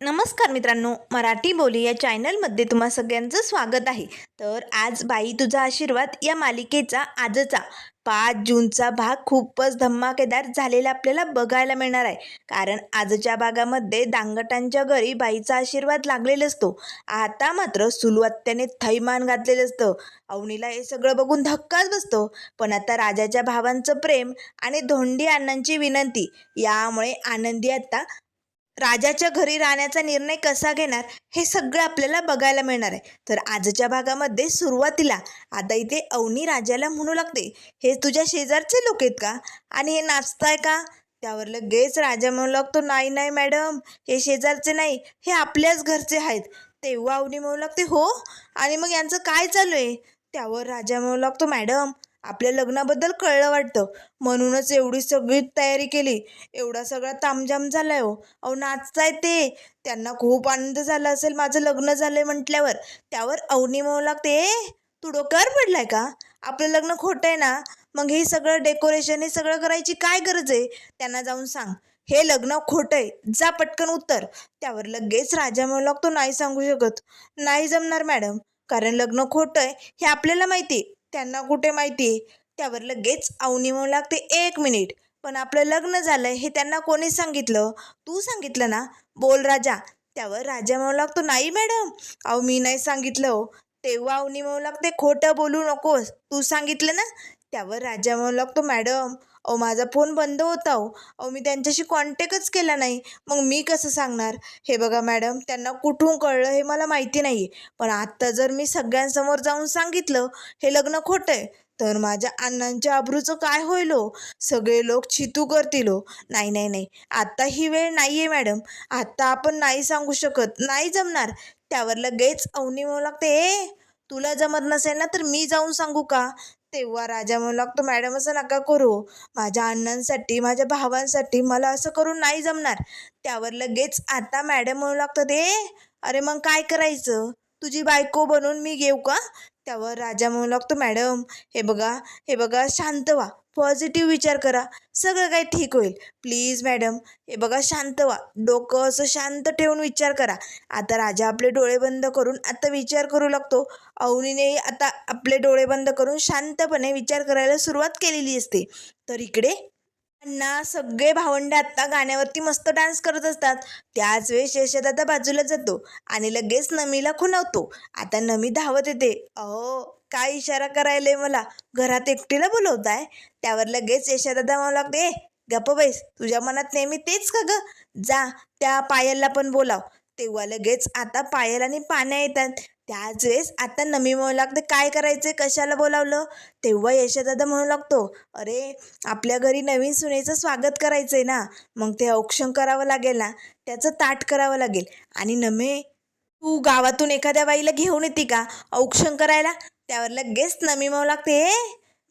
नमस्कार मित्रांनो, मराठी बोली या चॅनलमध्ये तुम्हा सगळ्यांचं स्वागत आहे. तर आज बाई तुझा आशीर्वाद या मालिकेचा आजचा 5 जूनचा भाग खूपच धमाकेदार झालेला आपल्याला बघायला मिळणार आहे. कारण आजच्या भागामध्ये दांगटांच्या घरी बाईचा आशीर्वाद लागलेला असतो. आता मात्र सुलू थैमान घातलेलं असतं. अवनीला हे सगळं बघून धक्काच बसतो. पण आता राजाच्या भावांचं प्रेम आणि धोंडी अण्णांची विनंती यामुळे आनंदी आता राजाच्या घरी राहण्याचा निर्णय कसा घेणार हे सगळं आपल्याला बघायला मिळणार आहे. तर आजच्या भागामध्ये सुरुवातीला आता इथे अवनी राजाला म्हणू लागते, हे तुझ्या शेजारचे लोक आहेत का आणि हे नाचताय का? त्यावर लगेच राजा म्हणू लागतो, नाही नाही मॅडम, हे शेजारचे नाही, हे आपल्याच घरचे आहेत. तेव्हा अवनी म्हणू लागते, हो, आणि मग यांचं काय चालू आहे? त्यावर राजा म्हणू लागतो, मॅडम, आपल्या लग्नाबद्दल कळलं वाटतं, म्हणूनच एवढी सगळी तयारी केली, एवढा सगळा तामझाम झालाय हो. अहो नाचताय ते, त्यांना खूप आनंद झाला असेल माझं लग्न झालंय म्हटल्यावर. त्यावर अवनी म्हणू लागते, तू डोक्यावर पडलाय का? आपलं लग्न खोटं आहे ना, मग हे सगळं डेकोरेशन हे सगळं करायची काय गरज आहे? त्यांना जाऊन सांग, हे लग्न खोटं आहे, जा पटकन उत्तर. त्यावर लगेच राजा म्हणू लागतो, नाही सांगू शकत, नाही जमणार मॅडम, कारण लग्न खोटं आहे हे आपल्याला माहिती आहे, त्यांना कुठे माहिती आहे? त्यावर लगेच अवनी म्हणू लागते, 1 मिनिट, पण आपलं लग्न झालंय हे त्यांना कोणी सांगितलं? तू सांगितलं ना, बोल राजा. त्यावर राजा म्हणू लागतो, नाही मॅडम, अहो मी नाही सांगितलं हो. तेव्हा अवनी म्हणू लागते, खोटं बोलू नकोस, तू सांगितलं ना? त्यावर राजा म्हणू लागतो, मॅडम, अहो माझा फोन बंद होता हो, अहो मी त्यांच्याशी कॉन्टॅक्टच केला नाही, मग मी कसं सांगणार? हे बघा मॅडम, त्यांना कुठून कळलं हे मला माहिती नाही, पण आत्ता जर मी सगळ्यांसमोर जाऊन सांगितलं हे लग्न खोटं आहे, तर माझ्या अण्णांच्या आबरूचं काय होईल हो? सगळे लोक छितू करतील हो. नाही नाही नाही, आत्ता ही वेळ नाही आहे मॅडम, आत्ता आपण नाही सांगू शकत, नाही जमणार. त्यावर लगेच अवनी म्हणू लागते, तुला जमत नसेल ना तर मी जाऊन सांगू का? तेव्हा राजा म्हणू लागतो, मॅडम असं नका करू, माझ्या अण्णांसाठी, माझ्या भावांसाठी मला असं करून नाही जमणार. त्यावर लगेच आता मॅडम म्हणू लागतात, अरे मग काय करायचं? तुझी बायको बनवून मी घेऊ का? त्यावर राजा म्हणू लागतो, मॅडम, हे बघा शांत व्हा, पॉझिटिव्ह विचार करा, सगळं काही ठीक होईल, प्लीज मॅडम, हे बघा शांत व्हा, डोकं असं शांत ठेवून विचार करा. आता राजा आपले डोळे बंद करून आता विचार करू लागतो. अवनीने आता आपले डोळे बंद करून शांतपणे विचार करायला सुरुवात केलेली असते. तर इकडे अण्णा सगळे भावंडे आत्ता गाण्यावरती मस्त डान्स करत असतात. त्याच वेळेस यशोदादा बाजूला जातो आणि लगेच नमीला खुणावतो. आता नमी धावत येते. अहो काय इशारा करायले मला, घरात एकटीला बोलवताय? त्यावर लगेच यशोदादा म्हणू लागते, गप्प बैस, तुझ्या मनात नेहमी तेच का ग, जा त्या पायलला पण बोलाव. तेव्हा लगेच आता पायल आणि पाण्या येतात. त्याच वेळेस आता नमी म्हणू लागते, काय करायचंय, कशाला बोलावलं? तेव्हा यशोदादा म्हणू लागतो, अरे आपल्या घरी नवीन सुनेचं स्वागत करायचं आहे ना, मग ते औक्षण करावं लागेल ना, त्याचं ताट करावं लागेल. आणि नमे, तू गावातून एखाद्या बाईला घेऊन येते का औक्षण करायला? त्यावर लगेच नमी म्हणू लागते,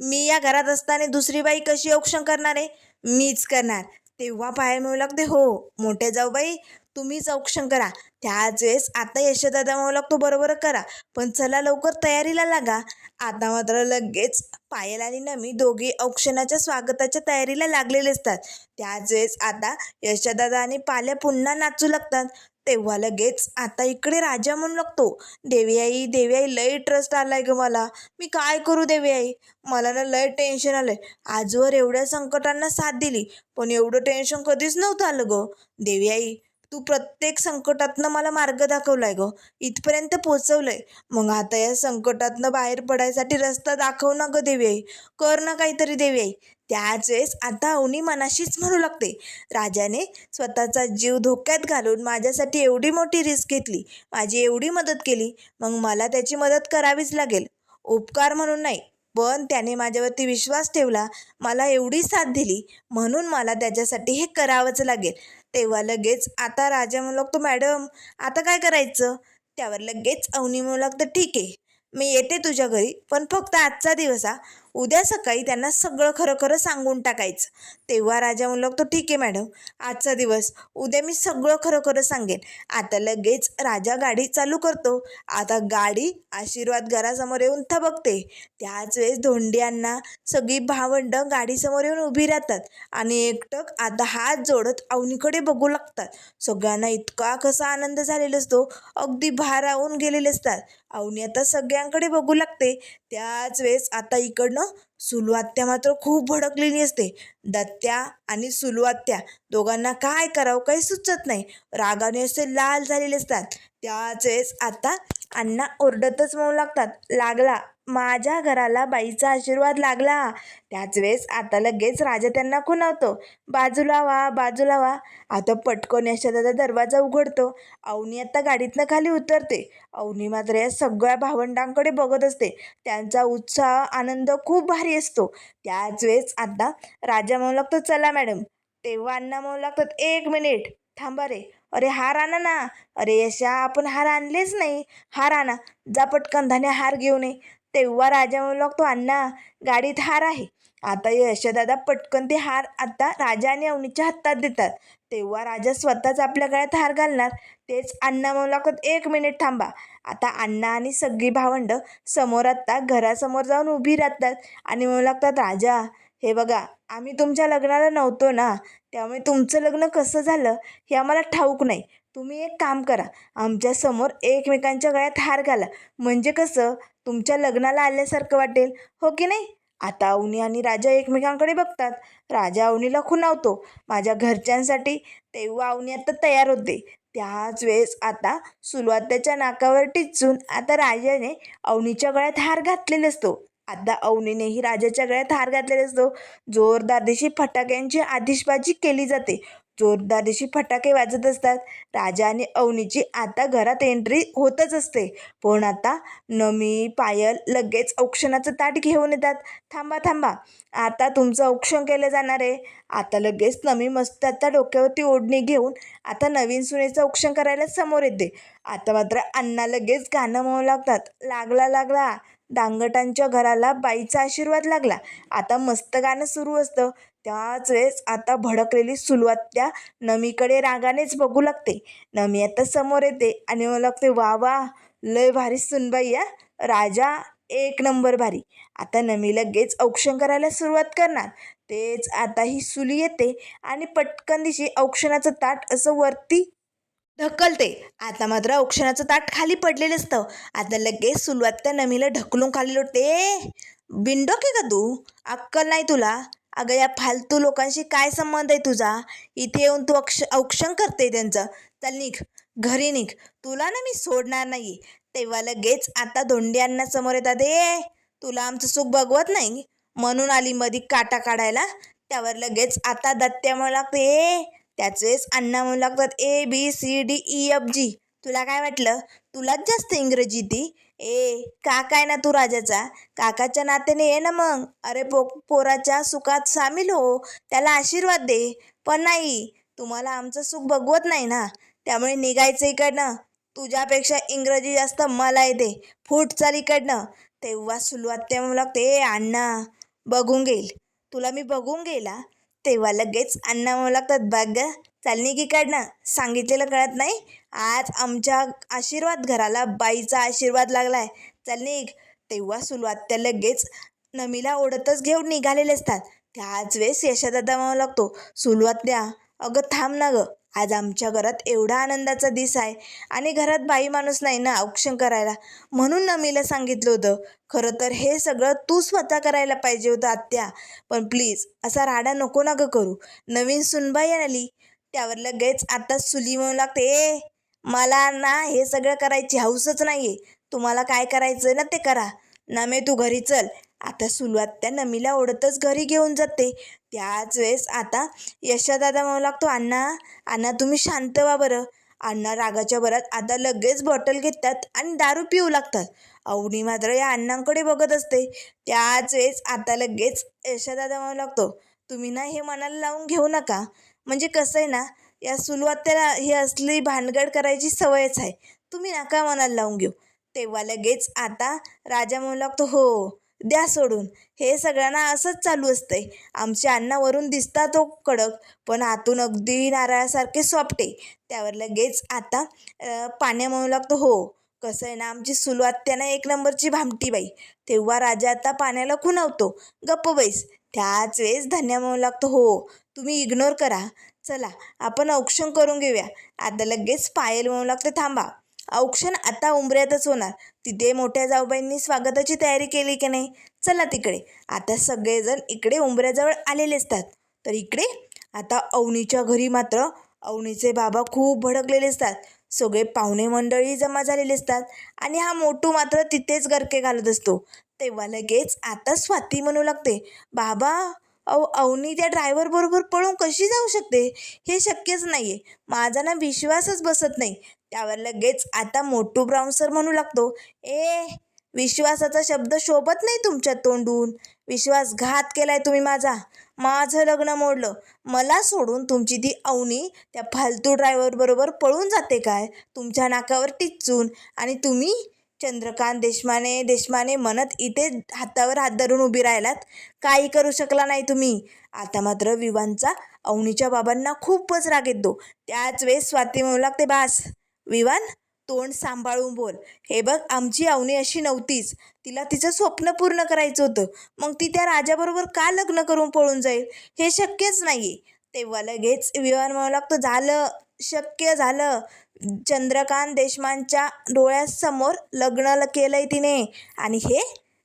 मी या घरात असताना दुसरी बाई कशी औक्षण करणार आहे? मीच करणार. तेव्हा पायल म्हणू लागते, हो मोठ्या जाऊबाई, तुम्हीच औक्षण करा. त्याच वेळेस आता यशोदादा म्हणू लागतो, बरोबर करा, पण चला लवकर तयारीला लागा. आता मात्र लगेच पायल आणि नमी दोघी औक्षणाच्या स्वागताच्या तयारीला लागलेले असतात. त्याच वेळेस आता यशोदादा आणि पाल्या पुन्हा नाचू लागतात. तेव्हा लगेच आता इकडे राजा म्हणू लागतो, देवी आई लय ट्रस्ट आलाय ग मला, मी काय करू देवी आई, मला ना लय टेन्शन आलंय, आजवर एवढ्या संकटांना साथ दिली, पण एवढं टेन्शन कधीच नव्हतं आलं ग. देवी आई, तू प्रत्येक संकटातनं मला मार्ग दाखवलाय ग, इथपर्यंत पोचवलंय, मग आता या संकटातनं बाहेर पडायसाठी रस्ता दाखव ना ग देवी आई, कर ना काहीतरी देवी आई. त्याच वेळेस आता अवनी मनाशीच म्हणू लागते, राजाने स्वतःचा जीव धोक्यात घालून माझ्यासाठी एवढी मोठी रिस्क घेतली, माझी एवढी मदत केली, मग मला त्याची मदत करावीच लागेल. उपकार म्हणून नाही, पण त्याने माझ्यावरती विश्वास ठेवला, मला एवढी साथ दिली, म्हणून मला त्याच्यासाठी हे करावंच लागेल. तेव्हा लगेच आता राजा म्हणू लागतो, मॅडम आता काय करायचं? त्यावर लगेच अवनी म्हणू लागतं, ठीक आहे, मी येते तुझ्या घरी, पण फक्त आजचा दिवस उद्या सकाळी त्यांना सगळं खरं खरं सांगून टाकायचं. तेव्हा राजा म्हणू लागतो, ठीक आहे मॅडम, आजचा दिवस, उद्या मी सगळं खरं खरं सांगेन. आता लगेच राजा गाडी चालू करतो. आता गाडी आशीर्वाद घरासमोर येऊन थबकते. त्याच वेळेस धोंड्यांना सगळी भावंड गाडीसमोर येऊन उभी राहतात आणि एकटक आता हात जोडत अवनीकडे बघू लागतात. सगळ्यांना इतका कसा आनंद झालेला असतो, अगदी भारावून गेलेले असतात. अवनी आता सगळ्यांकडे बघू लागते. त्याच वेळेस आता इकडनं सुलू आत्या मात्र खूप भडकलेली असते. दत्त्या आणि सुलू आत्या दोघांना काय करावं काही सुचत नाही. रागाने असे लाल झालेले असतात. त्याच वेळेस आता अण्णा ओरडतच म्हणू लागतात, लागला माझ्या घराला बाईचा आशीर्वाद लागला. त्याच वेळेस आता लगेच राजा त्यांना खुणावतो, बाजूला व्हा, बाजूला व्हा. आता पटकन यशोदा दरवाजा उघडतो. अवनी आता गाडीतनं खाली उतरते. अवनी मात्र या सगळ्या भावंडांकडे बघत असते. त्यांचा उत्साह आनंद खूप भारी असतो. त्याच वेळेस आता राजा म्हणू लागतो, चला मॅडम. तेव्हा अण्णा म्हणू लागतात, एक मिनिट थांबा रे, अरे हार आणा ना. अरे यशा, आपण हार आणलेच नाही, हार आणा, जा पटकन धान्या हार घेऊन ये. तेव्हा राजा म्हणू लागतो, अण्णा गाडीत हार आहे. आता यशोदादा पटकन ते हार आता राजा आणि अवनीच्या हातात देतात. तेव्हा राजा स्वतःच आपल्या गळ्यात हार घालणार. तेच अण्णा म्हणू लागतात, एक मिनिट थांबा. आता अण्णा आणि सगळी भावंड समोर आता घरासमोर जाऊन उभी राहतात आणि म्हणू लागतात, राजा हे बघा, आम्ही तुमच्या लग्नाला नव्हतो ना, त्यामुळे तुमचं लग्न कसं झालं हे आम्हाला ठाऊक नाही. तुम्ही एक काम करा, आमच्या समोर एकमेकांच्या गळ्यात हार घाला, म्हणजे कसं तुमच्या लग्नाला आल्यासारखं वाटेल, हो की नाही. आता अवनी आणि राजा एकमेकांकडे बघतात. राजा अवनीला खुणावतो, माझ्या घरच्यांसाठी. तेव्हा अवनी आता तयार होते. त्याच वेळेस आता सुलवात्याच्या नाकावर टिचून आता राजाने अवनीच्या गळ्यात हार घातलेला असतो. आता अवनीनेही राजाच्या गळ्यात हार घातलेला असतो. जोरदार दिशी फटाक्यांची आतिषबाजी केली जाते. जोरदार दिशी फटाके वाजत असतात. राजा आणि अवनीची आता घरात एंट्री होतच असते. पण आता नमी, पायल लगेच औक्षणाचं ताट घेऊन येतात. थांबा थांबा, आता तुमचं औक्षण केलं जाणार आहे. आता लगेच नमी मस्त आता डोक्यावरती ओढणी घेऊन आता नवीन सुनेचं औक्षण करायला समोर येते. आता मात्र अण्णा लगेच गाणं म्हणू लागतात, लागला लागला दांगटांच्या घराला बाईचा आशीर्वाद लागला. आता मस्त गाणं सुरू असतं. त्याच वेळेस आता भडकलेली सुलवात्या नमीकडे रागानेच बघू लागते. नमी आता समोर येते आणि म्हणू लागते, वा वा, लय भारी सुनबाई या, राजा एक नंबर भारी. आता नमी लगेच औक्षण करायला सुरुवात करणार. तेच आता ही सुली येते आणि पटकन दिशी औक्षणाचं ताट असं वरती ढकलते. आता मात्र औक्षणाचं ताट खाली पडलेलं असतं. आता लगेच सुलवात्या नमीला ढकलून खाली लोटते. बिंडोक आहे का तू, अक्कल नाही तुला. अगं या फालतू लोकांशी काय संबंध आहे तुझा, इथे येऊन तू औक्षण करते त्यांचं. चल निघ, घरी निघ, तुला ना मी सोडणार नाही. तेव्हा लगेच आता धोंड्यांना समोर येतात, तुला आमचं सुख बघवत नाही म्हणून आली मधी काटा काढायला. त्यावर लगेच आता दत्त्या म्हणू लागते, त्याच वेळेस अण्णा म्हणू लागतात, ABCDEFG. तुला काय वाटलं, तुलाच जास्त इंग्रजी ती. काका आहे ना तू राजाचा, काकाच्या नात्याने ये ना मग. अरे पोराच्या सुखात सामील हो, त्याला आशीर्वाद दे. पण नाही, तुम्हाला आमचं सुख बघवत नाही ना, त्यामुळे निघायचं इकडनं. तुझ्यापेक्षा इंग्रजी जास्त मला येते, फूट चाल इकडनं. तेव्हा सुलवात्या म्हणू लागते, अण्णा बघून घेईल, तुला मी बघून गेला. तेव्हा लगेच अण्णा म्हणू लागतात, बघ चाल निघ इकडनं, सांगितलेलं कळत नाही. आज आमच्या आशीर्वाद घराला बाईचा आशीर्वाद लागलाय, चल निघ. तेव्हा सुलवात्या लगेच नमीला ओढतच घेऊन निघालेले असतात. त्याच वेळेस यशादादा म्हणू लागतो, सुलवात्या अगं थांब ना गं, आज आमच्या घरात एवढा आनंदाचा दिस आहे आणि घरात बाई माणूस नाही ना औक्षण करायला, म्हणून नमीला सांगितलं होतं. खरं तर हे सगळं तू स्वतः करायला पाहिजे होतं आत्या, पण प्लीज असा राडा नको ना गं करू. नवीन सुनबाई आली. त्यावर लगेच आता सुली म्हणू लागते, मला ना हे सगळं करायची हौसच नाही आहे, तुम्हाला काय करायचं ना ते करा. नमे तू घरी चल. आता सुलवात्या नमीला ओढतच घरी घेऊन जाते. त्याच वेळेस आता यशादादा म्हणू लागतो, अण्णा अण्णा तुम्ही शांत व्हा बरं. अण्णा रागाच्या भरात आता लगेच बॉटल घेतात आणि दारू पिऊ लागतात. अवनी मात्र या अण्णांकडे बघत असते. त्याच वेळेस आता लगेच यशादादा म्हणू लागतो, तुम्ही ना हे मनाला लावून घेऊ नका. म्हणजे कसं आहे ना, या सुलवात्याला ही असली भानगड करायची सवयच आहे, तुम्ही नका मनाला लावून घेऊ. तेव्हा लगेच आता राजा म्हणू लागतो, हो द्या सोडून. हे सगळ्यांना असंच चालू असतंय. आमच्या अण्णावरून दिसता तो कडक, पण आतून अगदी नारळासारखे सॉफ्ट आहे. त्यावर लगेच आता पाण्या म्हणू लागतो, हो कसं आहे ना, आमची सुलू आत्यानं एक नंबरची भामटी बाई. तेव्हा राजा आता पाण्याला खुणावतो, गप्प बैस. त्याच वेळेस धन्या म्हणू लागतो, हो तुम्ही इग्नोर करा, चला आपण औक्षण करून घेऊया. आता लगेच पायल म्हणू लागते, थांबा, औक्षण आता उंबऱ्यातच होणार. तिथे मोठ्या जाऊबाईंनी स्वागताची तयारी केली की नाही, चला तिकडे. आता सगळेजण इकडे उंबऱ्याजवळ आलेले असतात. तर इकडे आता अवनीच्या घरी मात्र अवनीचे बाबा खूप भडकलेले असतात. सगळे पाहुणे मंडळी जमा झालेले असतात आणि हा मोटू मात्र तिथेच गरके घालत असतो. तेव्हा लगेच आता स्वाती म्हणू लागते, बाबा अवनी त्या ड्रायव्हर बरोबर पळून कशी जाऊ शकते? हे शक्यच नाही आहे. माझा ना विश्वासच बसत नाही. त्यावर लगेच आता मोटू ब्राऊन सर म्हणू लागतो, विश्वासाचा शब्द शोभत नाही तुमच्या तोंडून. विश्वासघात केलाय तुम्ही माझा. माझं लग्न मोडलं. मला सोडून तुमची ती अवनी त्या फालतू ड्रायव्हर बरोबर पळून जाते काय, तुमच्या नाकावर टिच्चून. आणि तुम्ही चंद्रकांत देशमाने म्हणत इथे हातावर हात धरून उभी राहिलात. काही करू शकला नाही तुम्ही. आता मात्र विवानचा अवनीच्या बाबांना खूपच राग येतो. त्याच वेळेस स्वाती म्हणू लागते, बास विवान, तोंड सांभाळून बोल. हे बघ, आमची अवनी अशी नव्हतीच. तिला तिचं स्वप्न पूर्ण करायचं होतं. मग ती त्या राजाबरोबर का लग्न करून पळून जाईल? हे शक्यच नाही. तेव्हा लगेच विवान म्हणू लागतो, झालं, शक्य झालं. चंद्रकांत देशमानच्या डोळ्यासमोर लग्न केलंय तिने. आणि हे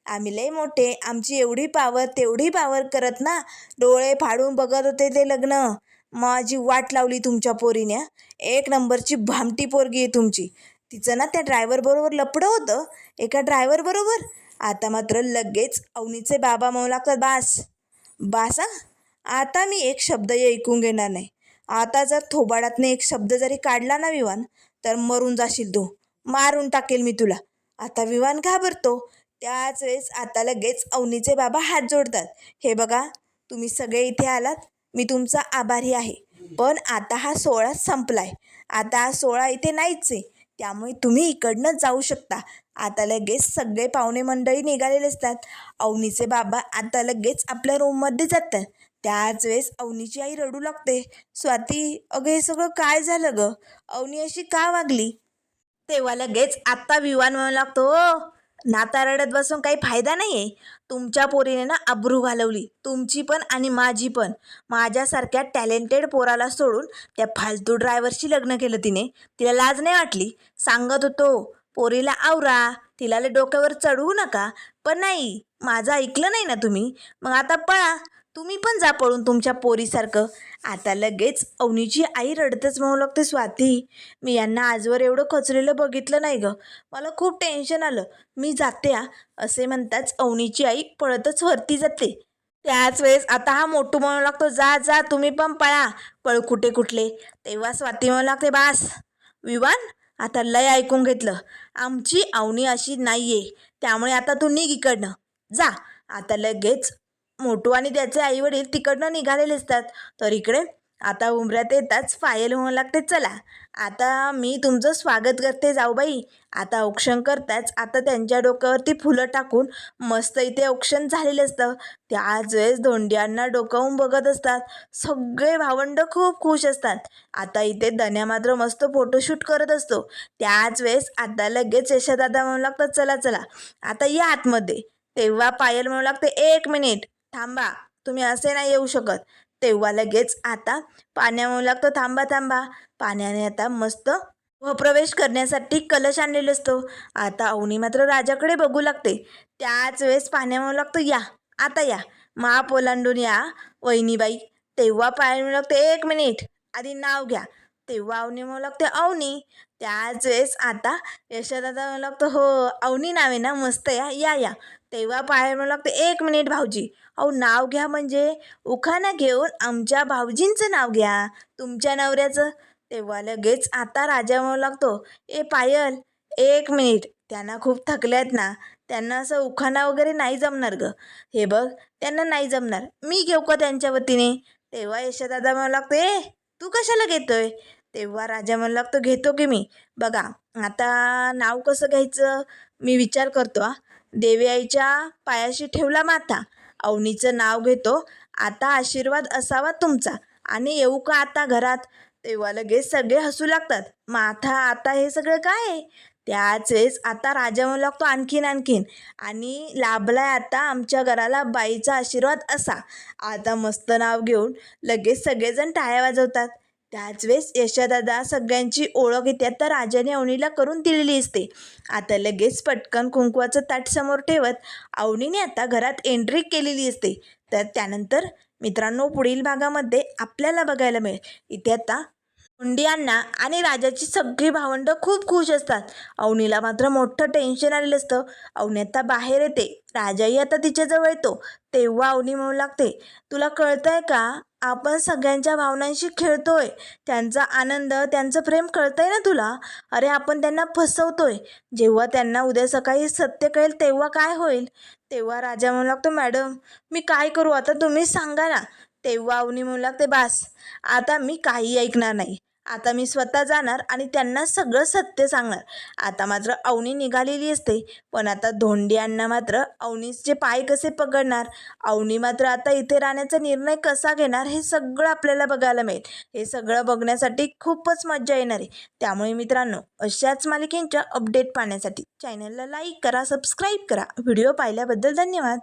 आम्ही लय मोठे, आमची एवढी पावर तेवढी पावर करत ना डोळे फाडून बघत होते ते लग्न. माझी वाट लावली तुमच्या पोरीने. एक नंबरची भामटी पोरगी आहे तुमची. तिचं ना त्या ड्रायव्हर बरोबर लफडं होतं, एका ड्रायव्हर बरोबर. आता मात्र लगेच अवनीचे बाबा म्हणू लागतात, बास आता मी एक शब्दही ऐकून घेणार नाही. आता जर थोबाडातने एक शब्द जरी काढला ना विवान, तर मरून जाशील तू. मारून टाकेल मी तुला. आता विवान घाबरतो. त्याच वेळेस आता लगेच अवनीचे बाबा हात जोडतात. हे बघा, तुम्ही सगळे इथे आलात, मी तुमचा आभारी आहे. पण आता हा सोहळा संपलाय. आता हा सोहळा इथे नाहीच आहे. त्यामुळे तुम्ही इकडनं जाऊ शकता. आता लगेच सगळे पाहुणे मंडळी निघालेले असतात. अवनीचे बाबा आता लगेच आपल्या रूममध्ये जातात. त्याच वेळेस अवनीची आई रडू लागते, स्वाती अगं हे सगळं काय झालं गं? अवनी अशी का वागली? तेव्हा लगेच आत्ता विवान म्हणू लागतो, नाता रडत बसून काही फायदा नाही आहे. तुमच्या पोरीने ना अब्रू घालवली, तुमची पण आणि माझी पण. माझ्यासारख्या टॅलेंटेड पोराला सोडून त्या फालतू ड्रायव्हरशी लग्न केलं तिने. तिला लाज नाही वाटली? सांगत होतो पोरीला आवरा, तिला डोक्यावर चढवू नका, पण नाही, माझं ऐकलं नाही ना तुम्ही. मग आता पळा, तुम्ही पण जा पळून तुमच्या पोरीसारखं. आता लगेच अवनीची आई रडतच म्हणू लागते, स्वाती मी यांना आजवर एवढं खचलेलं बघितलं नाही गं. मला खूप टेन्शन आलं, मी जाते असे म्हणताच अवनीची आई पळतच वरती जाते. त्याच वेळेस आता हा मोठू म्हणू लागतो, जा तुम्ही पण पळा. पळ कुठले. तेव्हा स्वाती म्हणू लागते, बास विवान, आता लय ऐकून घेतलं. आमची अवनी अशी नाहीये, त्यामुळे आता तू निघ इकडनं, जा. आता लगेच मोटू आणि त्याचे आईवडील तिकडनं निघालेले असतात. तर इकडे आता उंबऱ्यात येताच पायल म्हणू लागते, चला आता मी तुमचं स्वागत करते जाऊबाई. आता औक्षण करताच आता त्यांच्या डोक्यावरती फुलं टाकून मस्त इथे औक्षण झालेलं असतं. त्याच वेळेस धोंड्यांना डोकावून बघत असतात. सगळे भावंड खूप खुश असतात. आता इथे धन्या मात्र मस्त फोटोशूट करत असतो. त्याच वेळेस आता लगेच यशोदादा म्हणू लागतात, चला आता या आतमध्ये. तेव्हा पायल म्हणू लागते, 1 मिनिट थांबा, तुम्ही असे नाही येऊ शकत. तेव्हा लगेच आता पाण्या म्हणू लागतो, थांबा. पाण्याने आता मस्त प्रवेश करण्यासाठी कलश आणलेला असतो. आता अवनी मात्र राजाकडे बघू लागते. त्याच वेळेस पाण्या म्हणू लागतो, आता या माप ओलांडून या वहिनीबाई. तेव्हा पायल म्हणू लागते, 1 मिनिट आधी नाव घ्या. तेव्हा अवनी म्हणू लागते, अवनी. त्याच वेळेस आता यशोदादा म्हणू लागतो, हो अवनी नावे ना, मस्त या. तेव्हा पायल म्हणू लागते, 1 मिनिट भाऊजी, अहो नाव घ्या म्हणजे उखाणा घेऊन आमच्या भाऊजींचं नाव घ्या, तुमच्या नवऱ्याचं. तेव्हा लगेच आता राजा म्हणू लागतो, पायल 1 मिनिट, त्यांना खूप थकल्यात ना, त्यांना असं उखाणा वगैरे नाही जमणार गं. हे बघ, त्यांना नाही जमणार, मी घेऊ का त्यांच्या वतीने? तेव्हा यशोदादा म्हणू लागतो, तू कशाला घेतोय? तेव्हा राजा म्हणू लागतो, घेतो की मी. बघा आता नाव कसं घ्यायचं मी विचार करतो हा. देवी आईच्या पायाशी ठेवला माथा, अवनीचं नाव घेतो, आता आशीर्वाद असावा तुमचा, आणि येऊ का आता घरात. तेव्हा लगेच सगळे हसू लागतात. माथा आता हे सगळं काय आहे. त्याच वेळेस आता राजा म्हणू लागतो, आणखीन आणखीन, आणि लाभलाय आता आमच्या घराला बाईचा आशीर्वाद असा. आता मस्त नाव घेऊन लगेच सगळेजण टाळ्या वाजवतात. त्याच वेळेस यशादादा सगळ्यांची ओळख येते तर राजाने अवनीला करून दिलेली असते. आता लगेच पटकन कुंकवाचं ताट समोर ठेवत अवनीने आता घरात एंट्री केलेली असते. तर त्यानंतर मित्रांनो पुढील भागामध्ये आपल्याला बघायला मिळेल, इथे आता धोंडियांना आणि राजाची सगळी भावंडं खूप खुश असतात. अवनीला मात्र मोठं टेन्शन आलेलं असतं. अवनी आता बाहेर येते, राजाही आता तिच्याजवळ येतो. तेव्हा अवनी म्हणू लागते, तुला कळतंय का, आपण सगळ्यांच्या भावनांशी खेळतोय, त्यांचा आनंद त्यांचं प्रेम कळतंय ना तुला. अरे आपण त्यांना फसवतोय. जेव्हा त्यांना उद्या सकाळी सत्य कळेल तेव्हा काय होईल. तेव्हा राजा म्हणू लागतो, मॅडम मी काय करू आता तुम्हीच सांगा ना. तेव्हा अवनी म्हणू लागते, बास आता मी काही ऐकणार नाही. आता मी स्वतः जाणार आणि त्यांना सगळं सत्य सांगणार. आता मात्र अवनी निघालेली असते, पण आता धोंडियांना मात्र अवनीचे पाय कसे पकडणार, अवनी मात्र आता इथे राहण्याचा निर्णय कसा घेणार, हे सगळं आपल्याला बघायला मिळेल. हे सगळं बघण्यासाठी खूपच मजा येणार आहे. त्यामुळे मित्रांनो अशाच मालिकेंच्या अपडेट पाहण्यासाठी चॅनलला लाईक करा, सबस्क्राईब करा. व्हिडिओ पाहिल्याबद्दल धन्यवाद.